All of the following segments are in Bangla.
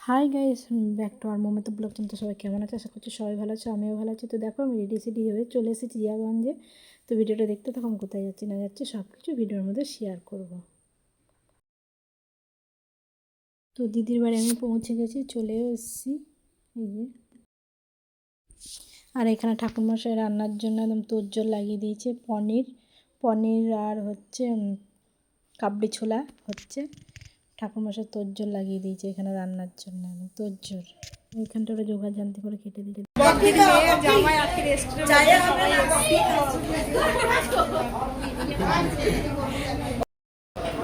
High guys, back to our Momento vlog. তো সবাই কেমন আছে? আশা করছি সবাই ভালো আছে, আমিও ভালো আছি। তো দেখো, আমি রেডি হয়ে চলে এসেছি জিয়াগঞ্জে। তো ভিডিওটা দেখতে তখন কোথায় যাচ্ছি না যাচ্ছি সব কিছু ভিডিওর মধ্যে শেয়ার করব। তো দিদির বাড়ি আমি পৌঁছে গেছি, চলেও এসেছি। এই যে, আর এখানে ঠাকুরমশাই রান্নার জন্য একদম তোড়জোড় লাগিয়ে দিয়েছে। পনির পনির আর হচ্ছে কাবলি ছোলা হচ্ছে। ঠাকুরমশাই তোড়জোড় লাগিয়ে দিয়েছে এখানে রান্নার জন্য, তোড়জোড়। ওইখানটা ওরা জোগাড় জানতে করে কেটে দিয়েছে।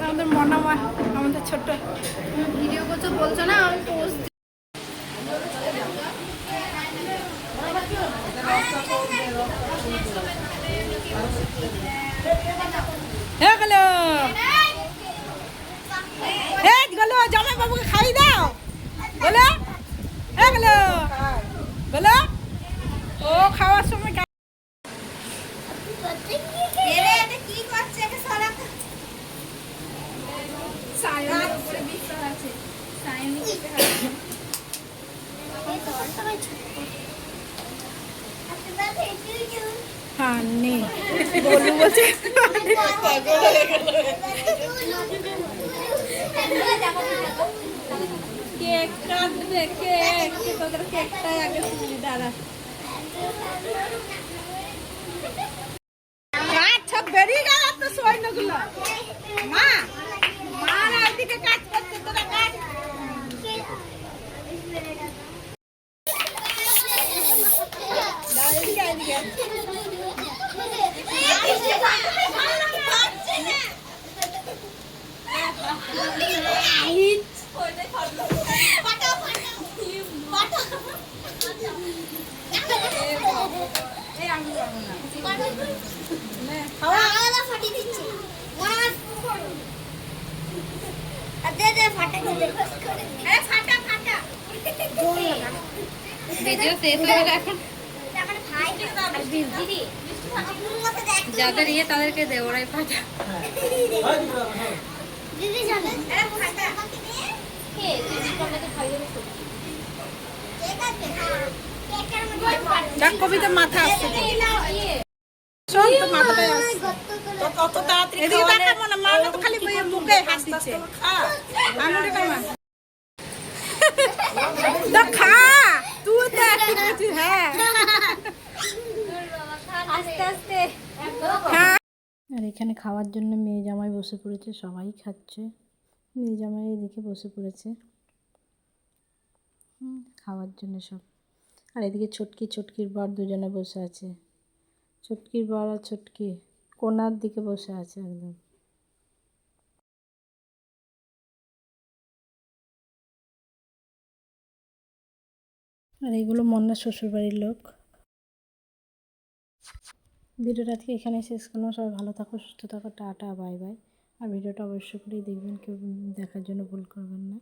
আমাদের মনামা, আমাদের ছোট্ট ভিডিও করছো বলছো না, আমি পোস্ট গেলো গেলো জামাই বাবুকে খাইয়ে দাও। বলো গেলো বলো, ও খাওয়ার সময় হান্নি বলু বলছে কেক কাটবে, কেক তোদের কেকটাই আগে শুনি। দাঁড়া, সব বেরিয়ে গেল তো সৈন্যগুলো। মা মা এইদিকে কাজ করছে, তোরা কাজ। যাদের ইয়ে তাদেরকে দে, ওরাই ফাটা। কবিতা মাথা আসছে, শোন তো মাথাটাই আসছে। তত তাড়াতাড়ি এদিকে তাকা, মনে মা তো খালি মুখে হাসি দিচ্ছে। তো খা তুই তো একটু কিছু। হ্যাঁ আস্তে আস্তে। আর এখানে খাওয়ার জন্য মেয়ে জামাই বসে পড়েছে, সবাই খাচ্ছে। মেয়ে জামাই এদিকে বসে পড়েছে খাওয়ার জন্য সব। আর এদিকে ছুটকির বর দুজনে বসে আছে। ছুটকির বর আর ছুটকি কোনার দিকে বসে আছে একদম। আর এগুলো মন্নার শ্বশুরবাড়ির লোক। ভিডিওটা আজকে এখানে শেষ করলাম। সবাই ভালো থাকো, সুস্থ থাকো, টাটা বাই বাই। আর ভিডিওটা অবশ্যই করেই দেখবেন, কেউ দেখার জন্য ভুল করবেন না।